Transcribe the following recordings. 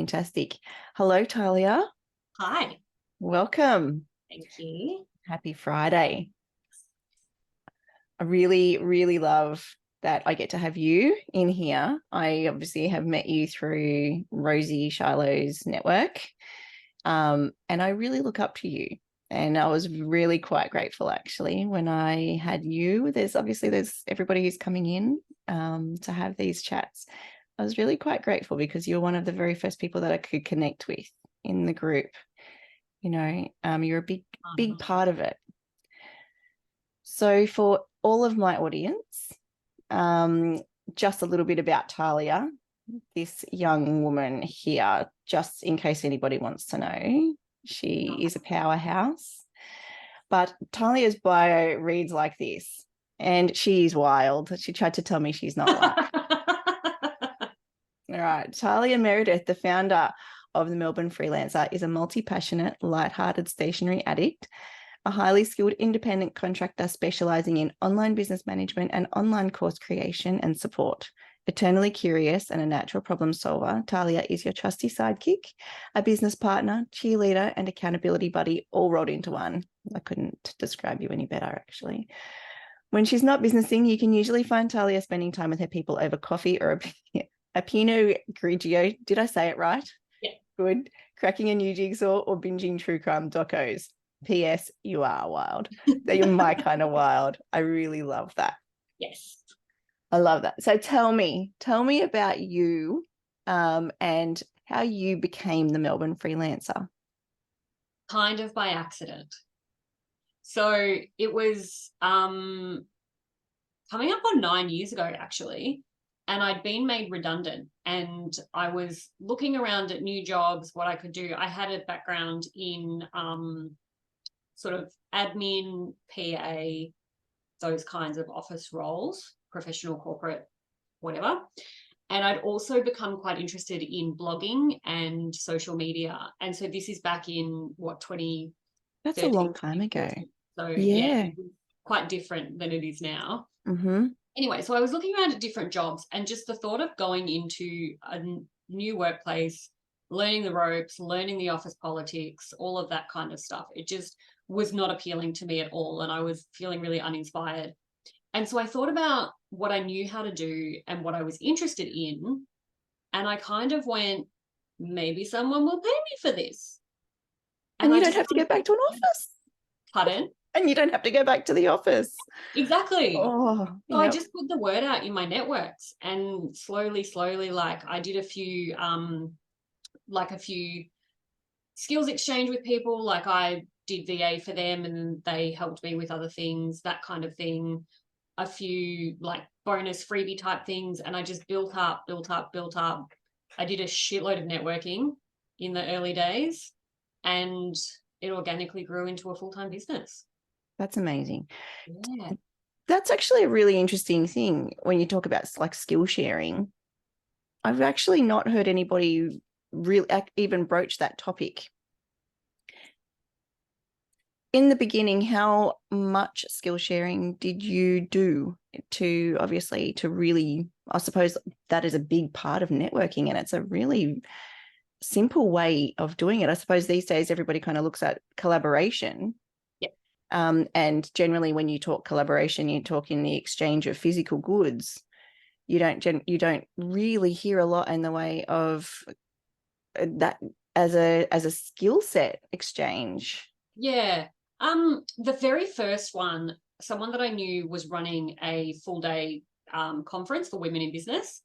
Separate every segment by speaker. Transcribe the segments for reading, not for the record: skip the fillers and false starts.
Speaker 1: Fantastic. Hello, Tahlia.
Speaker 2: Hi.
Speaker 1: Welcome.
Speaker 2: Thank you.
Speaker 1: Happy Friday. I really, really love that I get to have you in here. I obviously have met you through Rosie Shilo's network, and I really look up to you. And I was really quite grateful, actually, when I had you. There's everybody who's coming in to have these chats. I was really quite grateful because you're one of the very first people that I could connect with in the group. You're a big part of it. So for all of my audience, just a little bit about Tahlia, this young woman here, just in case anybody wants to know. She is a powerhouse, but Tahlia's bio reads like this, and she is wild. She tried to tell me she's not wild. All right. Tahlia Meredith, the founder of the Melbourne Freelancer, is a multi-passionate, light-hearted stationery addict, a highly skilled independent contractor specialising in online business management and online course creation and support. Eternally curious and a natural problem solver, Tahlia is your trusty sidekick, a business partner, cheerleader, and accountability buddy all rolled into one. I couldn't describe you any better, actually. When she's not businessing, you can usually find Tahlia spending time with her people over coffee or a pinot grigio. Did I say it right?
Speaker 2: Yeah.
Speaker 1: Good. Cracking a new jigsaw or binging true crime docos. P.S. You are wild. You're my kind of wild. I really love that.
Speaker 2: Yes.
Speaker 1: I love that. So tell me about you and how you became the Melbourne Freelancer.
Speaker 2: Kind of by accident. So it was coming up on 9 years ago, actually, and I'd been made redundant and I was looking around at new jobs, what I could do. I had a background in sort of admin, PA, those kinds of office roles, professional, corporate, whatever. And I'd also become quite interested in blogging and social media. And so this is back in what, 2013?
Speaker 1: That's a long time ago.
Speaker 2: So
Speaker 1: yeah,
Speaker 2: quite different than it is now.
Speaker 1: Mm-hmm.
Speaker 2: Anyway, so I was looking around at different jobs and just the thought of going into a new workplace, learning the ropes, learning the office politics, all of that kind of stuff, it just was not appealing to me at all. And I was feeling really uninspired. And so I thought about what I knew how to do and what I was interested in. And I kind of went, maybe someone will pay me for this.
Speaker 1: And you don't have to go back to an office.
Speaker 2: Pardon?
Speaker 1: And you don't have to go back to the office.
Speaker 2: Exactly.
Speaker 1: Oh,
Speaker 2: so I just put the word out in my networks and slowly, like I did a few skills exchange with people. Like I did VA for them and they helped me with other things, that kind of thing. A few like bonus freebie type things. And I just built up. I did a shitload of networking in the early days and it organically grew into a full-time business.
Speaker 1: That's amazing.
Speaker 2: Yeah.
Speaker 1: That's actually a really interesting thing when you talk about like skill sharing. I've actually not heard anybody really even broach that topic. In the beginning, how much skill sharing did you do to really, I suppose that is a big part of networking and it's a really simple way of doing it. I suppose these days everybody kind of looks at collaboration. And generally when you talk collaboration, you talk in the exchange of physical goods. You don't really hear a lot in the way of that as a skill set exchange.
Speaker 2: Yeah. The very first one, someone that I knew was running a full day conference for women in business.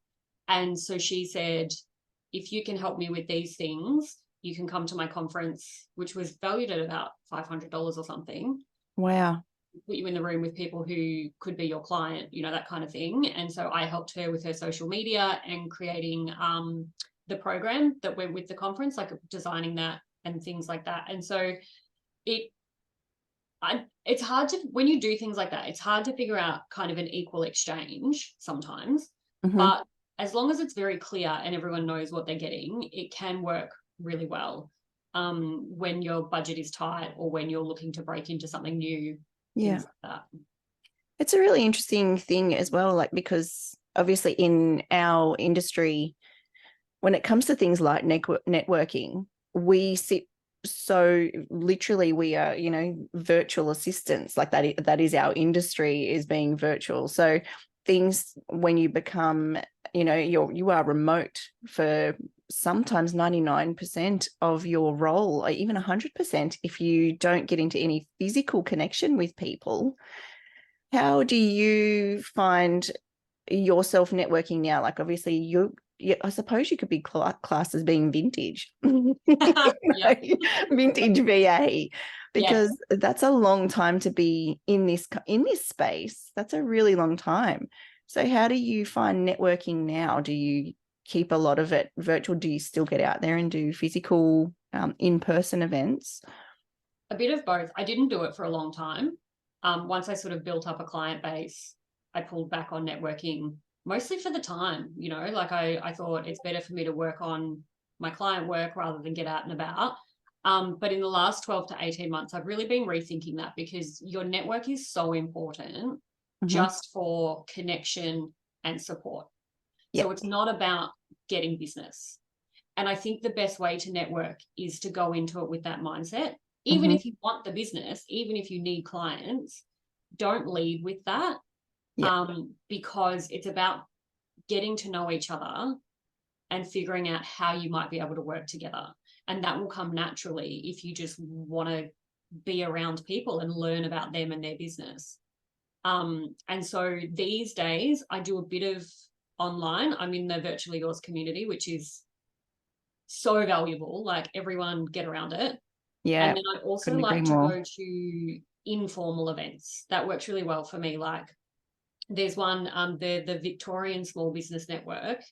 Speaker 2: And so she said, if you can help me with these things, you can come to my conference, which was valued at about $500 or something.
Speaker 1: Wow.
Speaker 2: Put you in the room with people who could be your client, that kind of thing. And so I helped her with her social media and creating the program that went with the conference, like designing that and things like that. And so it's hard to, when you do things like that, it's hard to figure out kind of an equal exchange sometimes.
Speaker 1: Mm-hmm.
Speaker 2: But as long as it's very clear and everyone knows what they're getting, it can work really well when your budget is tight or when you're looking to break into something new.
Speaker 1: Yeah.
Speaker 2: Like that.
Speaker 1: It's a really interesting thing as well, like because obviously in our industry, when it comes to things like networking, we sit so literally we are, you know, virtual assistants, like that is our industry, is being virtual. So things, when you become, you know, you are remote for sometimes 99% of your role, or even 100% if you don't get into any physical connection with people. How do you find yourself networking now? Like, obviously I suppose you could be classed as being vintage,
Speaker 2: Yeah.
Speaker 1: vintage VA,
Speaker 2: Yes.
Speaker 1: because that's a long time to be in this space. That's a really long time. So how do you find networking now? Do you keep a lot of it virtual? Do you still get out there and do physical in-person events?
Speaker 2: A bit of both. I didn't do it for a long time. Once I sort of built up a client base, I pulled back on networking, mostly for the time, you know, like I thought it's better for me to work on my client work rather than get out and about. But in the last 12 to 18 months, I've really been rethinking that, because your network is so important just for connection and support. So it's not about getting business. And I think the best way to network is to go into it with that mindset. Even if you want the business, even if you need clients, don't lead with that, because it's about getting to know each other and figuring out how you might be able to work together. And that will come naturally if you just want to be around people and learn about them and their business. And so these days I do a bit of online. I'm in the Virtually Yours community, which is so valuable. Like, everyone get around it.
Speaker 1: Yeah.
Speaker 2: And then I also
Speaker 1: Couldn't agree
Speaker 2: like to
Speaker 1: more.
Speaker 2: go to informal events. That works really well for me. Like, there's one, the Victorian Small Business Network,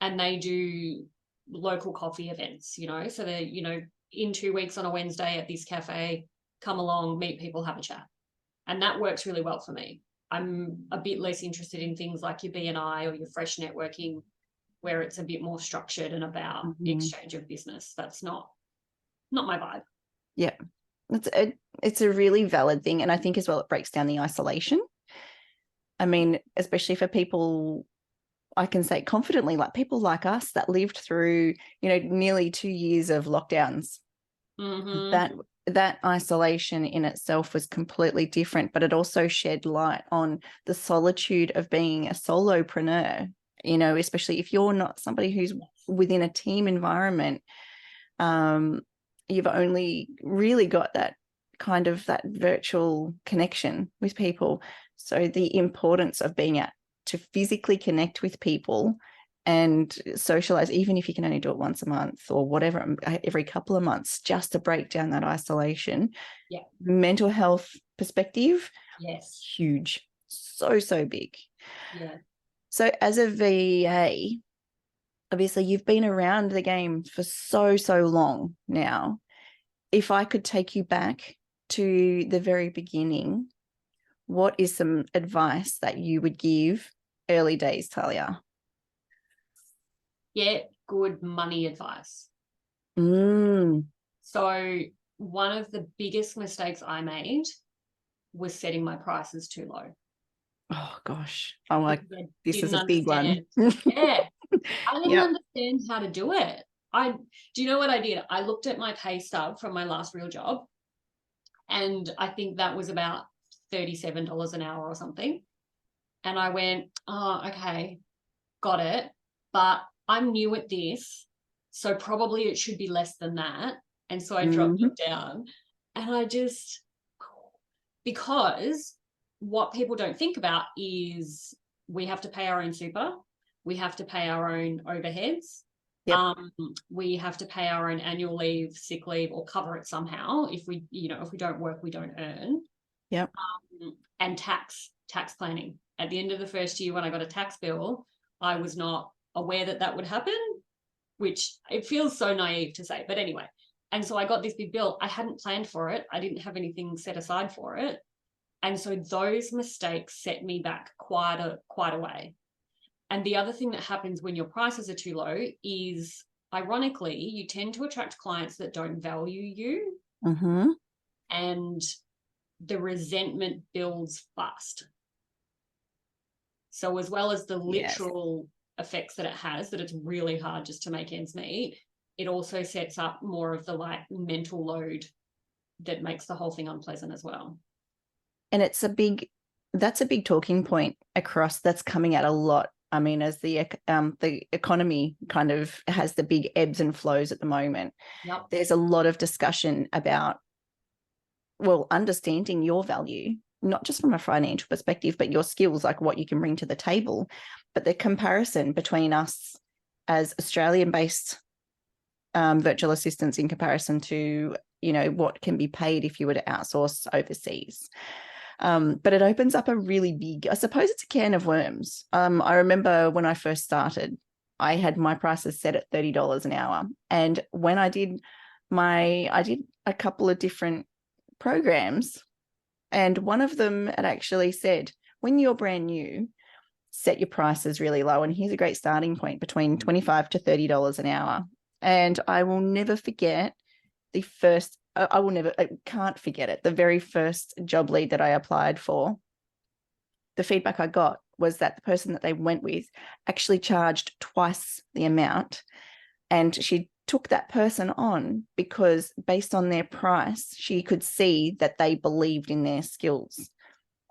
Speaker 2: and they do local coffee events, you know, so they're, you know, in 2 weeks on a Wednesday at this cafe, come along, meet people, have a chat. And that works really well for me. I'm a bit less interested in things like your BNI or your fresh networking, where it's a bit more structured and about exchange of business. That's not my vibe.
Speaker 1: Yeah, it's a really valid thing. And I think as well, it breaks down the isolation. I mean, especially for people, I can say confidently, like people like us that lived through, you know, nearly 2 years of lockdowns. That isolation in itself was completely different, but it also shed light on the solitude of being a solopreneur, you know, especially if you're not somebody who's within a team environment. You've only really got that kind of that virtual connection with people. So the importance of being out to physically connect with people and socialize, even if you can only do it once a month or whatever, every couple of months, just to break down that isolation.
Speaker 2: Yeah.
Speaker 1: Mental health perspective.
Speaker 2: Yes.
Speaker 1: Huge. So big.
Speaker 2: Yeah.
Speaker 1: So as a VA, obviously you've been around the game for so long now. If I could take you back to the very beginning, what is some advice that you would give early days, Tahlia?
Speaker 2: Get good money advice.
Speaker 1: Mm.
Speaker 2: So one of the biggest mistakes I made was setting my prices too low.
Speaker 1: Oh gosh, I'm like, this is
Speaker 2: Didn't
Speaker 1: a big one.
Speaker 2: Yeah, I didn't
Speaker 1: Yep.
Speaker 2: understand how to do it. Do you know what I did? I looked at my pay stub from my last real job, and I think that was about $37 an hour or something. And I went, oh, okay, got it. But I'm new at this, so probably it should be less than that. And so I dropped it down. And I just, because what people don't think about is we have to pay our own super, we have to pay our own overheads.
Speaker 1: Yep.
Speaker 2: We have to pay our own annual leave, sick leave, or cover it somehow. If we don't work, we don't earn.
Speaker 1: Yep.
Speaker 2: And tax planning. At the end of the first year, when I got a tax bill, I was not aware that would happen, which it feels so naive to say, but anyway. And so I got this big bill. I hadn't planned for it. I didn't have anything set aside for it. And so those mistakes set me back quite a way. And the other thing that happens when your prices are too low is, ironically, you tend to attract clients that don't value you. And the resentment builds fast. So as well as the literal effects that it has, that it's really hard just to make ends meet, it also sets up more of the like mental load that makes the whole thing unpleasant as well.
Speaker 1: And that's a big talking point across, that's coming out a lot. I mean, as the economy kind of has the big ebbs and flows at the moment,
Speaker 2: Yep.
Speaker 1: there's a lot of discussion about, well, understanding your value, not just from a financial perspective, but your skills, like what you can bring to the table, but the comparison between us as Australian-based virtual assistants in comparison to, you know, what can be paid if you were to outsource overseas. But it opens up a really big, I suppose it's a can of worms. I remember when I first started, I had my prices set at $30 an hour. And when I did a couple of different programs, and one of them had actually said, when you're brand new, set your prices really low. And here's a great starting point, between $25 to $30 an hour. And I will never forget I can't forget it. The very first job lead that I applied for, the feedback I got was that the person that they went with actually charged twice the amount. And she took that person on because based on their price, she could see that they believed in their skills.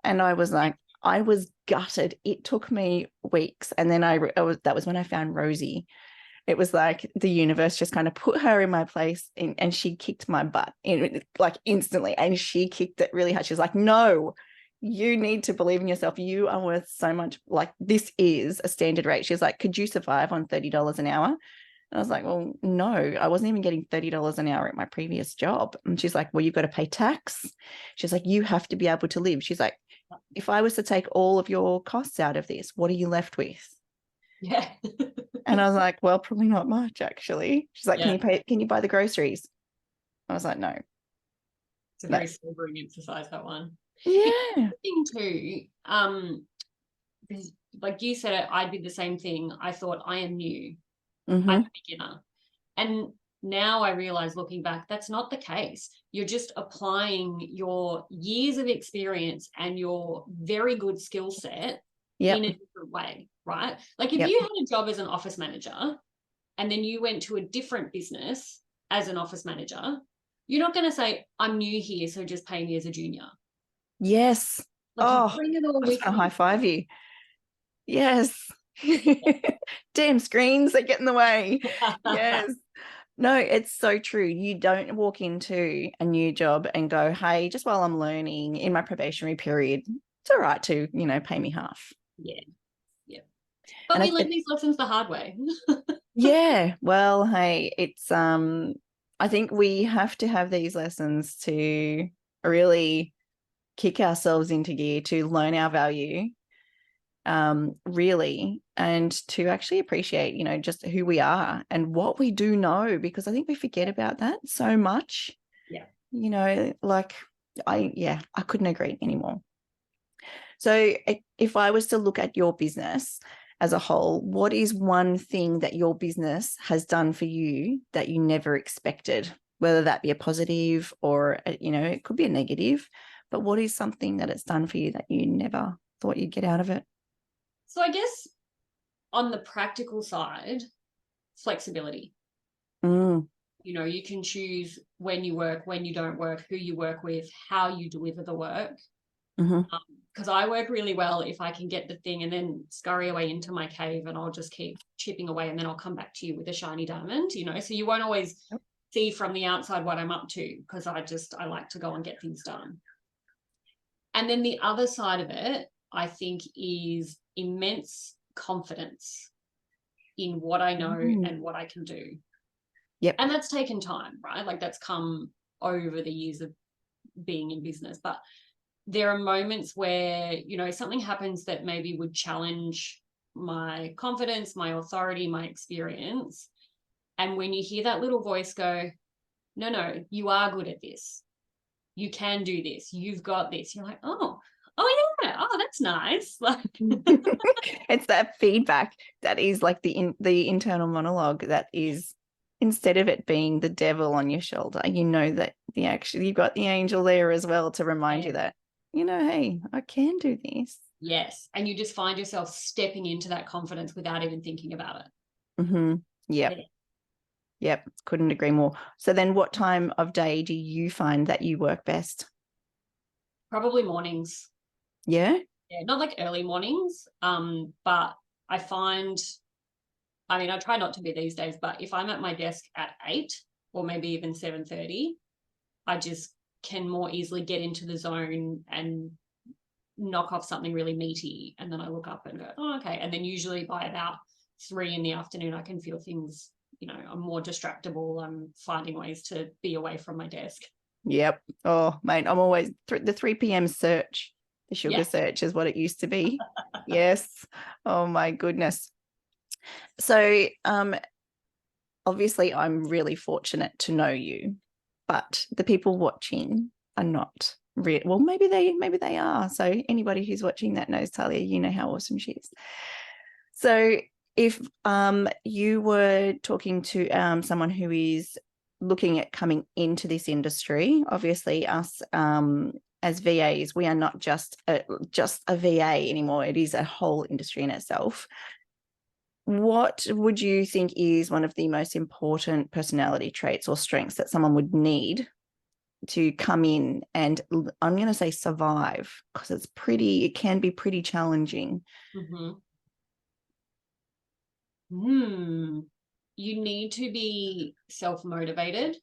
Speaker 1: And I was like, I was gutted. It took me weeks. And then that was when I found Rosie. It was like the universe just kind of put her in my place, and she kicked my butt like instantly. And she kicked it really hard. She was like, no, you need to believe in yourself. You are worth so much. Like, this is a standard rate. She's like, could you survive on $30 an hour? And I was like, well, no, I wasn't even getting $30 an hour at my previous job. And she's like, well, you've got to pay tax. She's like, you have to be able to live. She's like, if I was to take all of your costs out of this, what are you left with?
Speaker 2: Yeah.
Speaker 1: And I was like, well, probably not much, actually. She's like,
Speaker 2: Yeah.
Speaker 1: can you buy the groceries? I was like, no.
Speaker 2: It's a very sobering exercise, that one.
Speaker 1: Yeah.
Speaker 2: Thing too, like you said, I did the same thing. I thought, I am new.
Speaker 1: Mm-hmm.
Speaker 2: I'm a beginner. And now I realize, looking back, that's not the case. You're just applying your years of experience and your very good skill set in a different way, right? Like if you had a job as an office manager and then you went to a different business as an office manager, you're not going to say, I'm new here, so just pay me as a junior.
Speaker 1: Yes.
Speaker 2: Like, you bring it all
Speaker 1: I was
Speaker 2: with
Speaker 1: going to
Speaker 2: you.
Speaker 1: high five you. Yes. Damn screens, they get in the way. Yes. No, it's so true. You don't walk into a new job and go, hey, just while I'm learning in my probationary period, it's all right to, you know, pay me half.
Speaker 2: Yeah. Yeah. But we learn these lessons the hard way.
Speaker 1: Yeah. Well, hey, it's I think we have to have these lessons to really kick ourselves into gear, to learn our value, really, and to actually appreciate, you know, just who we are and what we do know, because I think we forget about that so much.
Speaker 2: Yeah.
Speaker 1: You know, like I couldn't agree anymore. So if I was to look at your business as a whole, what is one thing that your business has done for you that you never expected, whether that be a positive or, you know, it could be a negative, but what is something that it's done for you that you never thought you'd get out of it?
Speaker 2: So I guess on the practical side, flexibility.
Speaker 1: Mm.
Speaker 2: You know, you can choose when you work, when you don't work, who you work with, how you deliver the work. Because I work really well if I can get the thing and then scurry away into my cave, and I'll just keep chipping away, and then I'll come back to you with a shiny diamond, you know. So you won't always see from the outside what I'm up to, because I like to go and get things done. And then the other side of it, I think, is immense confidence in what I know and what I can do.
Speaker 1: Yep.
Speaker 2: And that's taken time, right? Like that's come over the years of being in business. But there are moments where, you know, something happens that maybe would challenge my confidence, my authority, my experience. And when you hear that little voice go, no, you are good at this. You can do this. You've got this. You're like, oh yeah. Oh, that's nice. Like
Speaker 1: it's that feedback that is like the internal monologue that is, instead of it being the devil on your shoulder, you know that you've got the angel there as well to remind you that, you know, hey, I can do this.
Speaker 2: Yes. And you just find yourself stepping into that confidence without even thinking about it.
Speaker 1: Mm-hmm. Yep.
Speaker 2: Yeah.
Speaker 1: Yep. Couldn't agree more. So then what time of day do you find that you work best?
Speaker 2: Probably mornings.
Speaker 1: Yeah.
Speaker 2: Yeah, not like early mornings. But I find, I mean, I try not to be these days, but if I'm at my desk at 8 or maybe even 7:30, I just can more easily get into the zone and knock off something really meaty. And then I look up and go, oh, okay. And then usually by about 3 in the afternoon, I can feel things, I'm more distractible. I'm finding ways to be away from my desk.
Speaker 1: Yep. Oh, mate, I'm always the 3 p.m. search. The sugar search is what it used to be. Yes. Oh my goodness. So obviously I'm really fortunate to know you, but the people watching are not well, maybe they are. So anybody who's watching that knows Tahlia, you know how awesome she is. So if you were talking to someone who is looking at coming into this industry, obviously us as VAs, we are not just a VA anymore. It is a whole industry in itself. What would you think is one of the most important personality traits or strengths that someone would need to come in and, I'm going to say, survive, because it can be pretty challenging?
Speaker 2: Mm-hmm. You need to be self-motivated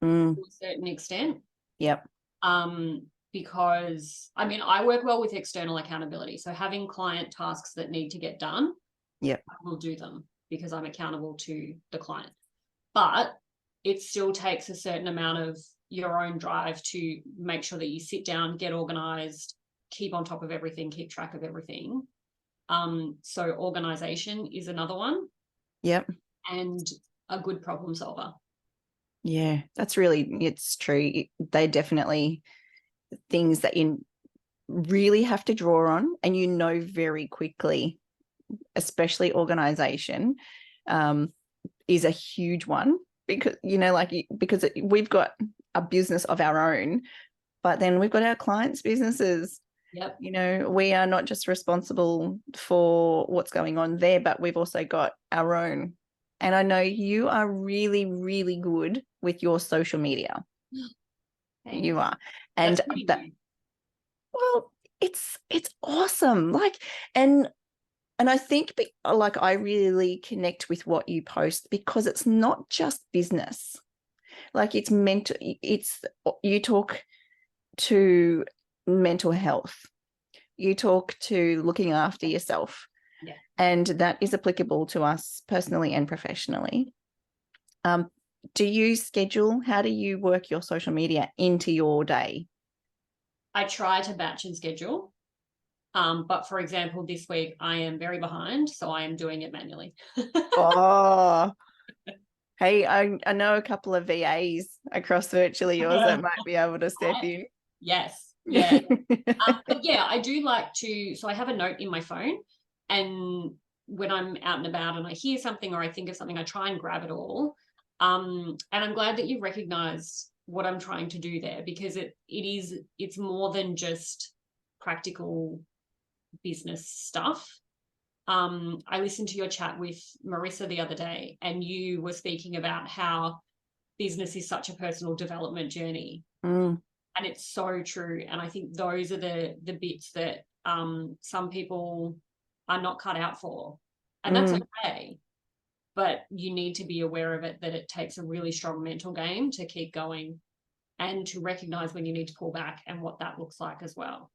Speaker 2: to a certain extent.
Speaker 1: Yep.
Speaker 2: Because I mean, I work well with external accountability. So having client tasks that need to get done,
Speaker 1: yep,
Speaker 2: I will do them because I'm accountable to the client. But it still takes a certain amount of your own drive to make sure that you sit down, get organized, keep on top of everything, keep track of everything. So organization is another one.
Speaker 1: Yep.
Speaker 2: And a good problem solver.
Speaker 1: Yeah, it's true. They're definitely things that you really have to draw on, and very quickly, especially organization is a huge one, because we've got a business of our own, but then we've got our clients' businesses.
Speaker 2: Yep.
Speaker 1: We are not just responsible for what's going on there, but we've also got our own. And I know you are really, really good with your social media.
Speaker 2: Thanks.
Speaker 1: You are. And well, it's awesome. And I think I really connect with what you post, because it's not just business. Like, it's mental. You talk to mental health. You talk to looking after yourself.
Speaker 2: Yeah.
Speaker 1: And that is applicable to us personally and professionally. Do you schedule? How do you work your social media into your day?
Speaker 2: I try to batch and schedule. But for example, this week I am very behind, so I am doing it manually.
Speaker 1: Oh, hey, I know a couple of VAs across virtually yours that might be able to step in.
Speaker 2: Yes. Yeah. But yeah, I do like to, so I have a note in my phone, and when I'm out and about and I hear something or I think of something, I try and grab it all. And I'm glad that you recognized what I'm trying to do there, because it's more than just practical business stuff. I listened to your chat with Marissa the other day, and you were speaking about how business is such a personal development journey. And it's so true. And I think those are the bits that some people are not cut out for. And that's okay. But you need to be aware of it, that it takes a really strong mental game to keep going, and to recognize when you need to pull back and what that looks like as well.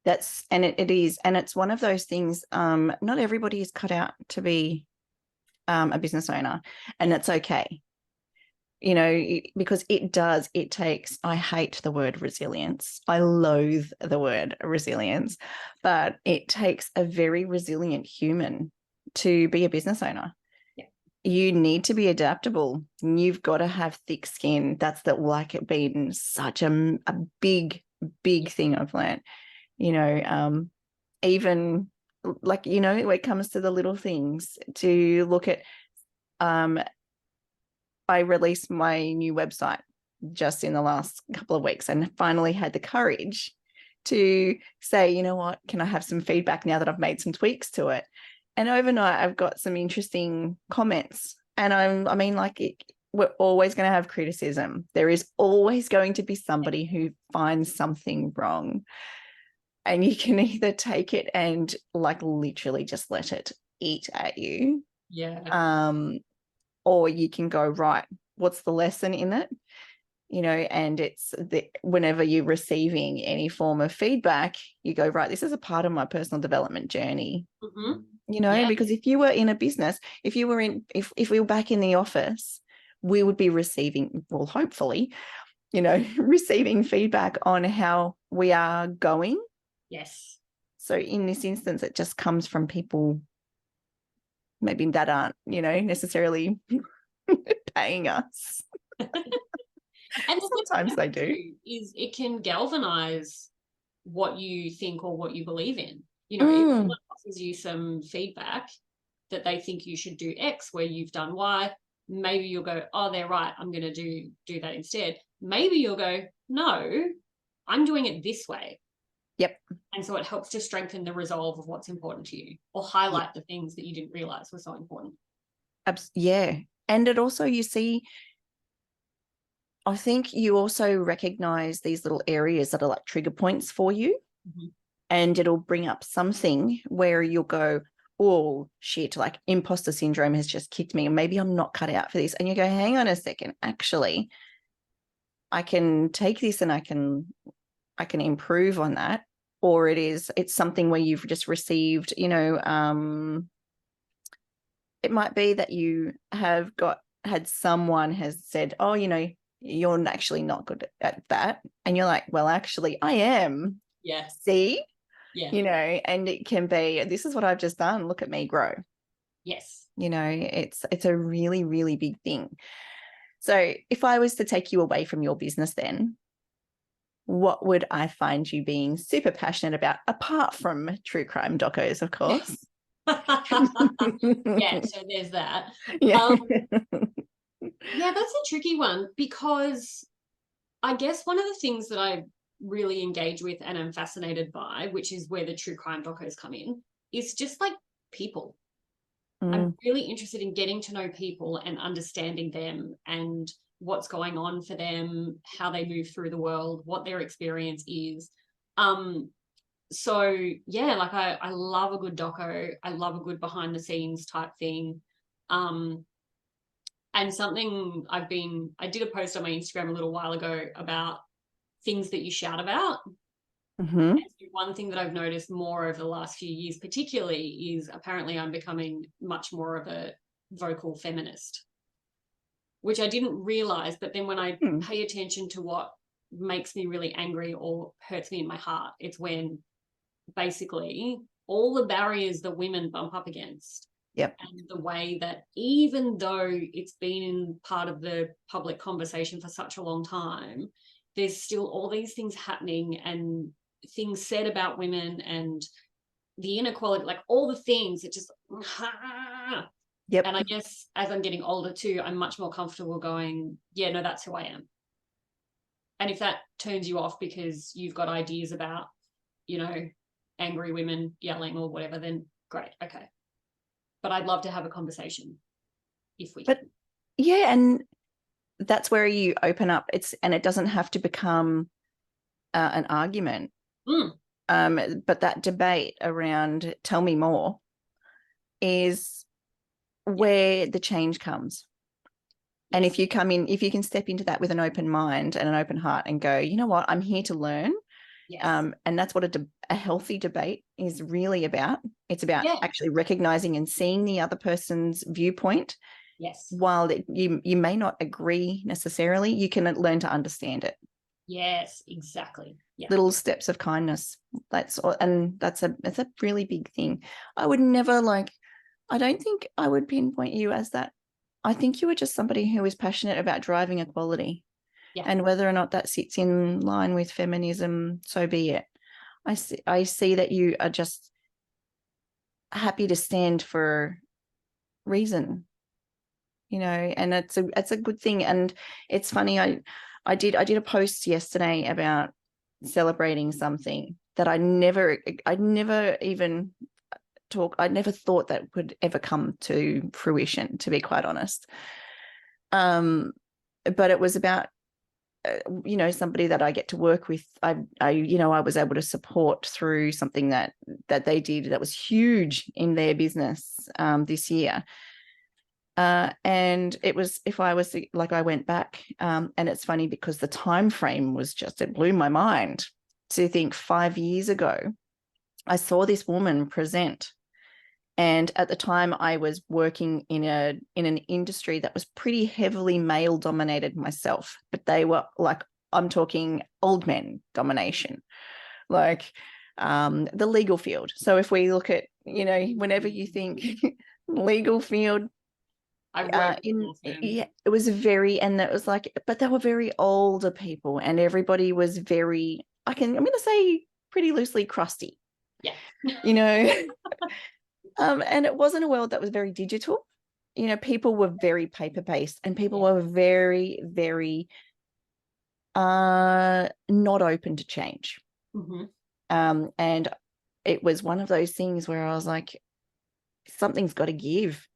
Speaker 1: It is. And it's one of those things, not everybody is cut out to be a business owner, and that's okay. Because it takes, I hate the word resilience. I loathe the word resilience, but it takes a very resilient human to be a business owner.
Speaker 2: Yeah.
Speaker 1: You need to be adaptable. You've got to have thick skin. That's it been such a big, big thing I've learned. Even when it comes to the little things, to look at, I released my new website just in the last couple of weeks, and finally had the courage to say, you know what, can I have some feedback now that I've made some tweaks to it? And overnight, I've got some interesting comments. And I mean, like, we're always going to have criticism. There is always going to be somebody who finds something wrong. And you can either take it and like literally just let it eat at you.
Speaker 2: Yeah.
Speaker 1: Or you can go, right, what's the lesson in it? You know, and it's whenever you're receiving any form of feedback, you go, right, this is a part of my personal development journey. You know, because if you were in a business, if we were back in the office, we would be receiving, well, hopefully, you know, receiving feedback on how we are going.
Speaker 2: Yes.
Speaker 1: So in this instance, it just comes from people maybe that aren't, you know, necessarily paying us.
Speaker 2: And
Speaker 1: sometimes they do.
Speaker 2: Is it can galvanize what you think or what you believe in. You know, if someone offers you some feedback that they think you should do X where you've done Y, maybe you'll go, oh, they're right, I'm going to do that instead. Maybe you'll go, no, I'm doing it this way.
Speaker 1: Yep.
Speaker 2: And so it helps to strengthen the resolve of what's important to you, or highlight the things that you didn't realize were so important.
Speaker 1: Yeah. And it also, you see, I think you also recognize these little areas that are like trigger points for you. And it'll bring up something where you'll go, oh, shit, like imposter syndrome has just kicked me. And maybe I'm not cut out for this. And you go, hang on a second, actually, I can take this and I can improve on that. Or it's something where you've just received, you know, it might be that you have had someone has said, oh, you know, you're actually not good at that. And you're like, well, actually, I am.
Speaker 2: Yes.
Speaker 1: See?
Speaker 2: Yeah.
Speaker 1: You know, and it can be, this is what I've just done. Look at me grow.
Speaker 2: Yes.
Speaker 1: You know, it's a really, really big thing. So if I was to take you away from your business then, what would I find you being super passionate about, apart from true crime docos, of course?
Speaker 2: Yeah, so there's that.
Speaker 1: Yeah.
Speaker 2: Yeah, that's a tricky one, because I guess one of the things that I really engage with and am fascinated by, which is where the true crime docos come in, is just like people. I'm really interested in getting to know people and understanding them and what's going on for them, how they move through the world, what their experience is. So yeah, like I love a good doco. I love a good behind the scenes type thing. And something I did a post on my Instagram a little while ago about things that you shout about. And so one thing that I've noticed more over the last few years particularly is apparently I'm becoming much more of a vocal feminist, which I didn't realize. But then when I pay attention to what makes me really angry or hurts me in my heart, it's when basically all the barriers that women bump up against.
Speaker 1: Yep.
Speaker 2: And the way that even though it's been part of the public conversation for such a long time, there's still all these things happening and things said about women and the inequality, like all the things that just,
Speaker 1: yep.
Speaker 2: And I guess as I'm getting older too, I'm much more comfortable going, yeah, no, that's who I am. And if that turns you off because you've got ideas about, you know, angry women yelling or whatever, then great, okay. But I'd love to have a conversation if we can.
Speaker 1: But yeah, and that's where you open up. And it doesn't have to become an argument. But that debate around tell me more is where the change comes. Yes. And if you can step into that with an open mind and an open heart and go, you know what, I'm here to learn. Yes. And that's what a healthy debate is really about. It's about actually recognizing and seeing the other person's viewpoint.
Speaker 2: Yes.
Speaker 1: While you may not agree necessarily, you can learn to understand it.
Speaker 2: Yes, exactly. Yeah.
Speaker 1: Little steps of kindness. That's a really big thing. I would never I don't think I would pinpoint you as that. I think you are just somebody who is passionate about driving equality. Yeah. And whether or not that sits in line with feminism, so be it. I see that you are just happy to stand for reason, you know, and it's a good thing. And it's funny, I did a post yesterday about celebrating something that I never even I never thought that would ever come to fruition, to be quite honest. But it was about, somebody that I get to work with. I was able to support through something that they did that was huge in their business this year. And it was, if I was like, I went back, and it's funny because the time frame was just, it blew my mind to think 5 years ago, I saw this woman present. And at the time I was working in an industry that was pretty heavily male dominated myself, but they were like, I'm talking old men domination, like the legal field. So if we look at, whenever you think legal field, it was very, and that was like, but they were very older people, and everybody was very, I'm going to say pretty loosely crusty.
Speaker 2: Yeah.
Speaker 1: And it wasn't a world that was very digital. People were very paper-based, and people were very, very not open to change. And it was one of those things where I was like, something's got to give.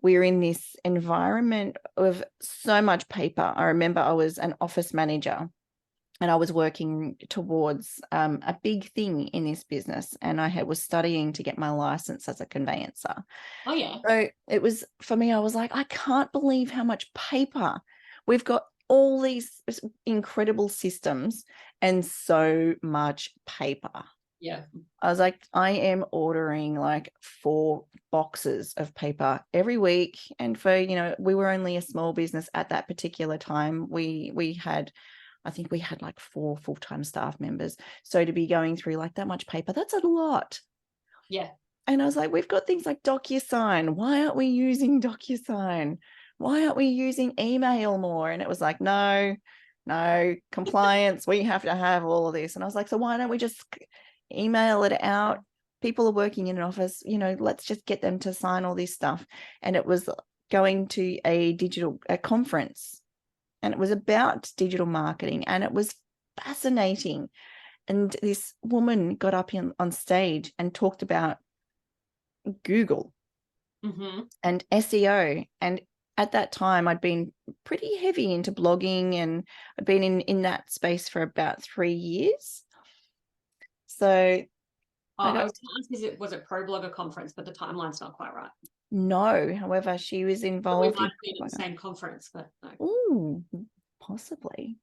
Speaker 1: We're in this environment of so much paper. I remember I was an office manager, and I was working towards a big thing in this business, and I was studying to get my license as a conveyancer.
Speaker 2: Oh, yeah.
Speaker 1: So it was, for me, I was like, I can't believe how much paper. We've got all these incredible systems and so much paper.
Speaker 2: Yeah.
Speaker 1: I was like, I am ordering like 4 boxes of paper every week. And for, we were only a small business at that particular time. I think we had like 4 full-time staff members. So to be going through like that much paper, that's a lot.
Speaker 2: Yeah.
Speaker 1: And I was like, we've got things like DocuSign. Why aren't we using DocuSign? Why aren't we using email more? And it was like, no, compliance. We have to have all of this. And I was like, so why don't we just email it out? People are working in an office, let's just get them to sign all this stuff. And it was going to a conference, and it was about digital marketing, and it was fascinating. And this woman got up on stage and talked about Google and SEO. And at that time, I'd been pretty heavy into blogging, and I'd been in that space for about 3 years. So
Speaker 2: I was going to ask, was it Pro Blogger Conference, but the timeline's not quite right.
Speaker 1: No, however, she was involved.
Speaker 2: We might have been at the same conference, but no.
Speaker 1: Oh, possibly.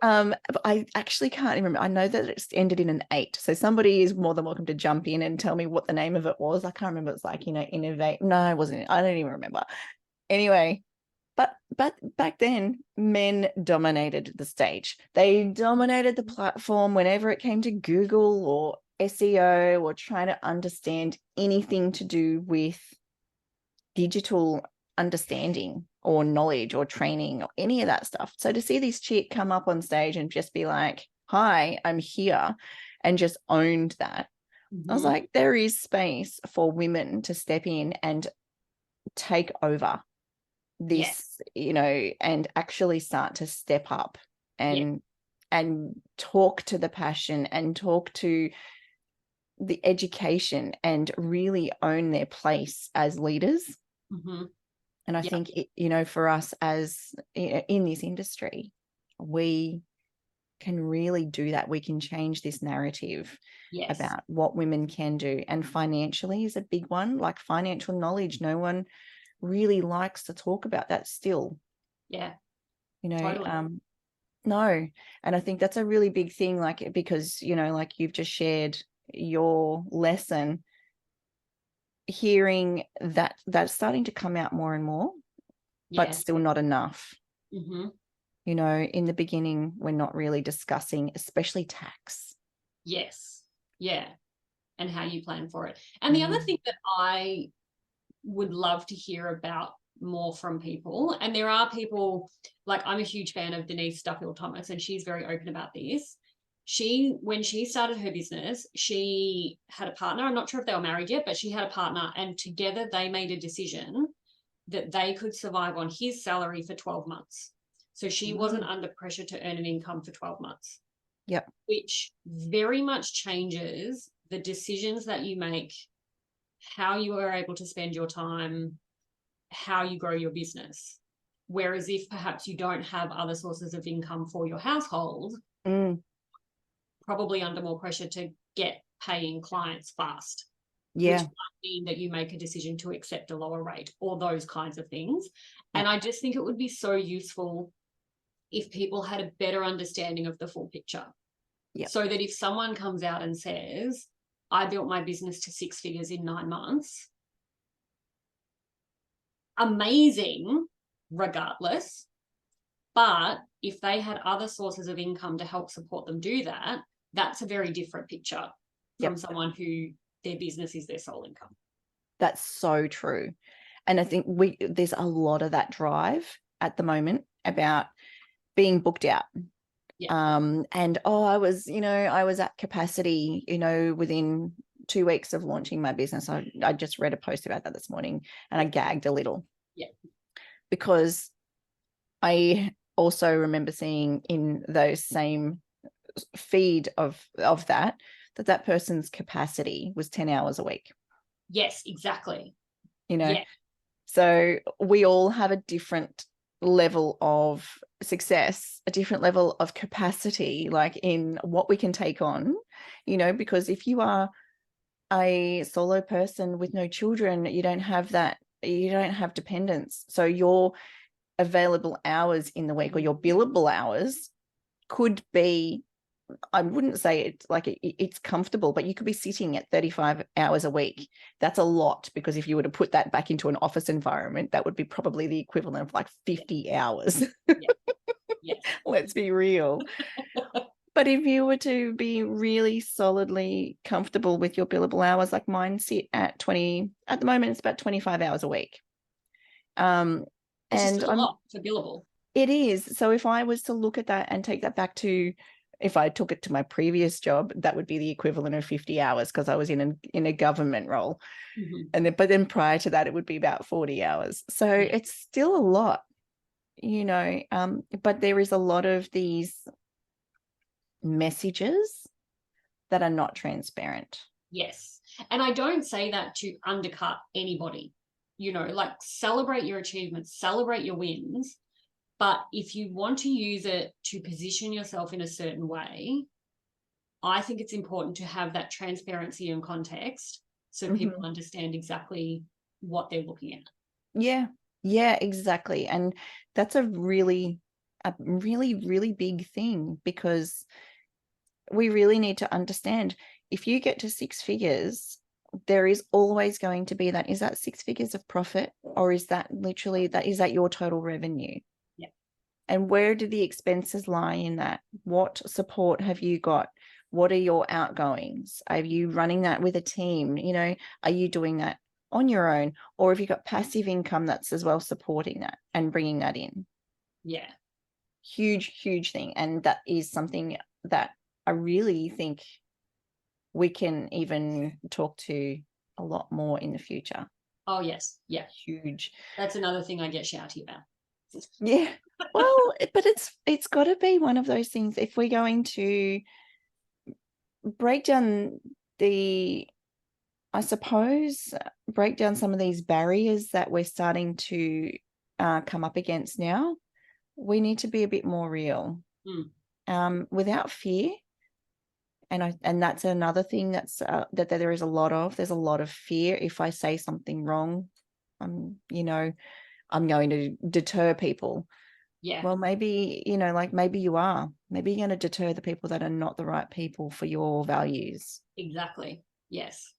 Speaker 1: But I actually can't remember. I know that it's ended in an 8. So somebody is more than welcome to jump in and tell me what the name of it was. I can't remember. It's like, innovate. No, it wasn't. I don't even remember. Anyway, but back then, men dominated the stage. They dominated the platform whenever it came to Google or SEO or trying to understand anything to do with digital understanding or knowledge or training or any of that stuff. So to see this chick come up on stage and just be like, hi, I'm here, and just owned that, I was like, there is space for women to step in and take over this, and actually start to step up and talk to the passion and talk to the education and really own their place as leaders. And I think, for us as in this industry, we can really do that. We can change this narrative about what women can do. And financially is a big one, like financial knowledge. No one really likes to talk about that still.
Speaker 2: Yeah.
Speaker 1: Totally. No. And I think that's a really big thing, like, because, like you've just shared your lesson, hearing that that's starting to come out more and more, but still not enough. In the beginning, we're not really discussing, especially tax.
Speaker 2: Yes. Yeah. And how you plan for it. And the other thing that I would love to hear about more from people, and there are people, like, I'm a huge fan of Denise Duffield Thomas, and she's very open about this. When she started her business, she had a partner. I'm not sure if they were married yet, but she had a partner, and together they made a decision that they could survive on his salary for 12 months. So she wasn't under pressure to earn an income for 12 months.
Speaker 1: Yep.
Speaker 2: which very much changes the decisions that you make, how you are able to spend your time, how you grow your business. Whereas if perhaps you don't have other sources of income for your household, probably under more pressure to get paying clients fast,
Speaker 1: Yeah.
Speaker 2: which might mean that you make a decision to accept a lower rate or those kinds of things.
Speaker 1: Yeah.
Speaker 2: And I just think it would be so useful if people had a better understanding of the full picture.
Speaker 1: Yeah.
Speaker 2: So that if someone comes out and says, I built my business to 6 figures in 9 months, amazing, regardless. But if they had other sources of income to help support them do that, that's a very different picture from someone who their business is their sole income.
Speaker 1: That's so true. And I think there's a lot of that drive at the moment about being booked out.
Speaker 2: Yeah.
Speaker 1: And I was at capacity, within 2 weeks of launching my business. I just read a post about that this morning and I gagged a little.
Speaker 2: Yeah.
Speaker 1: Because I also remember seeing in those same feed of that person's capacity was 10 hours a week.
Speaker 2: Yes, exactly.
Speaker 1: Yeah. So we all have a different level of success, a different level of capacity, like in what we can take on, because if you are a solo person with no children, you don't have dependents. So your available hours in the week or your billable hours could be, I wouldn't say it's like it's comfortable, but you could be sitting at 35 hours a week. That's a lot, because if you were to put that back into an office environment, that would be probably the equivalent of like 50 hours.
Speaker 2: Yeah.
Speaker 1: Let's be real. But if you were to be really solidly comfortable with your billable hours, like mine sit at 20, at the moment, it's about 25 hours a week.
Speaker 2: It's just a lot for billable.
Speaker 1: It is. So if I was to look at that and take that back to, if I took it to my previous job, that would be the equivalent of 50 hours because I was in a government role.
Speaker 2: Mm-hmm.
Speaker 1: But then prior to that, it would be about 40 hours. So it's still a lot, but there is a lot of these messages that are not transparent.
Speaker 2: Yes. And I don't say that to undercut anybody, like celebrate your achievements, celebrate your wins. But if you want to use it to position yourself in a certain way, I think it's important to have that transparency and context so people understand exactly what they're looking at.
Speaker 1: Yeah, exactly. And that's a really, really big thing, because we really need to understand, if you get to 6 figures, there is always going to be is that 6 figures of profit, or is that literally is that your total revenue?
Speaker 2: Yeah.
Speaker 1: And where do the expenses lie in that? What support have you got? What are your outgoings? Are you running that with a team? Are you doing that on your own, or have you got passive income that's as well supporting that and bringing that in?
Speaker 2: Yeah.
Speaker 1: Huge thing. And that is something that I really think we can even talk to a lot more in the future.
Speaker 2: Oh, yes. Yeah.
Speaker 1: Huge.
Speaker 2: That's another thing I get shouty about.
Speaker 1: Yeah. Well, but it's got to be one of those things. If we're going to break down break down some of these barriers that we're starting to come up against now, we need to be a bit more real, without fear. And that's another thing that there is a lot of. There's a lot of fear. If I say something wrong, I'm going to deter people.
Speaker 2: Yeah.
Speaker 1: Well, maybe, maybe you are. Maybe you're going to deter the people that are not the right people for your values.
Speaker 2: Exactly. Yes.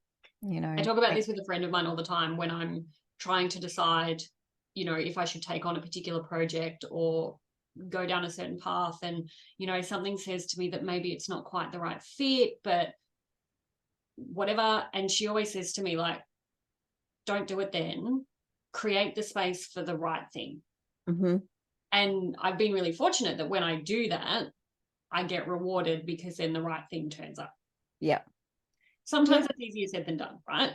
Speaker 2: I talk about this with a friend of mine all the time when I'm trying to decide, if I should take on a particular project or go down a certain path, and something says to me that maybe it's not quite the right fit, but whatever. And she always says to me, like, don't do it then, create the space for the right thing. And I've been really fortunate that when I do that, I get rewarded, because then the right thing turns up. Sometimes it's easier said than done, right?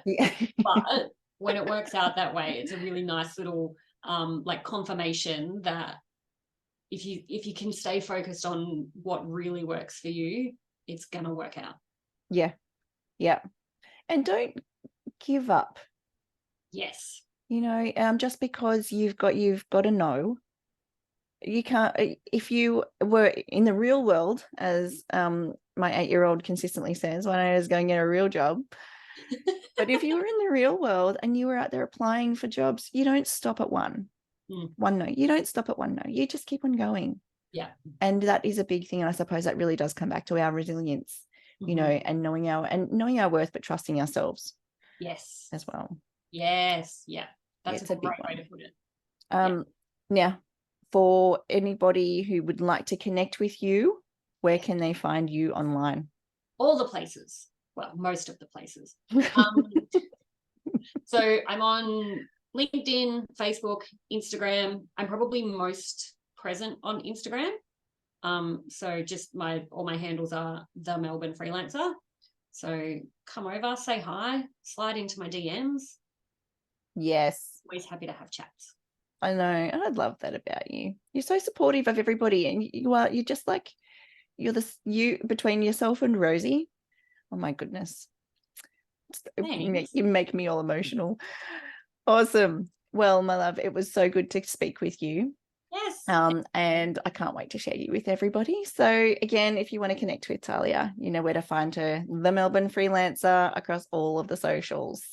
Speaker 2: But when it works out that way, it's a really nice little like confirmation that if you can stay focused on what really works for you, it's gonna work out.
Speaker 1: Yeah. And don't give up.
Speaker 2: Yes.
Speaker 1: Just because you've got a no, you can't. If you were in the real world, as my 8-year-old consistently says, when I was going to get a real job. But if you were in the real world and you were out there applying for jobs, you don't stop at one no. You don't stop at one no. You just keep on going.
Speaker 2: Yeah.
Speaker 1: And that is a big thing. And I suppose that really does come back to our resilience, and knowing our worth, but trusting ourselves.
Speaker 2: Yes.
Speaker 1: As well.
Speaker 2: Yes. Yeah. That's
Speaker 1: it's
Speaker 2: a great
Speaker 1: big
Speaker 2: way to put it.
Speaker 1: Now, for anybody who would like to connect with you, where can they find you online?
Speaker 2: All the places. Well, most of the places. So I'm on LinkedIn, Facebook, Instagram. I'm probably most present on Instagram. So just all my handles are the Melbourne Freelancer. So come over, say hi, slide into my DMs.
Speaker 1: Yes.
Speaker 2: Always happy to have chats.
Speaker 1: I know. And I love that about you. You're so supportive of everybody. And you're just like, you between yourself and Rosie. Oh my goodness. You make me all emotional. Awesome. Well, my love, it was so good to speak with you.
Speaker 2: Yes.
Speaker 1: And I can't wait to share you with everybody. So again, if you want to connect with Tahlia, you know where to find her, the Melbourne Freelancer, across all of the socials.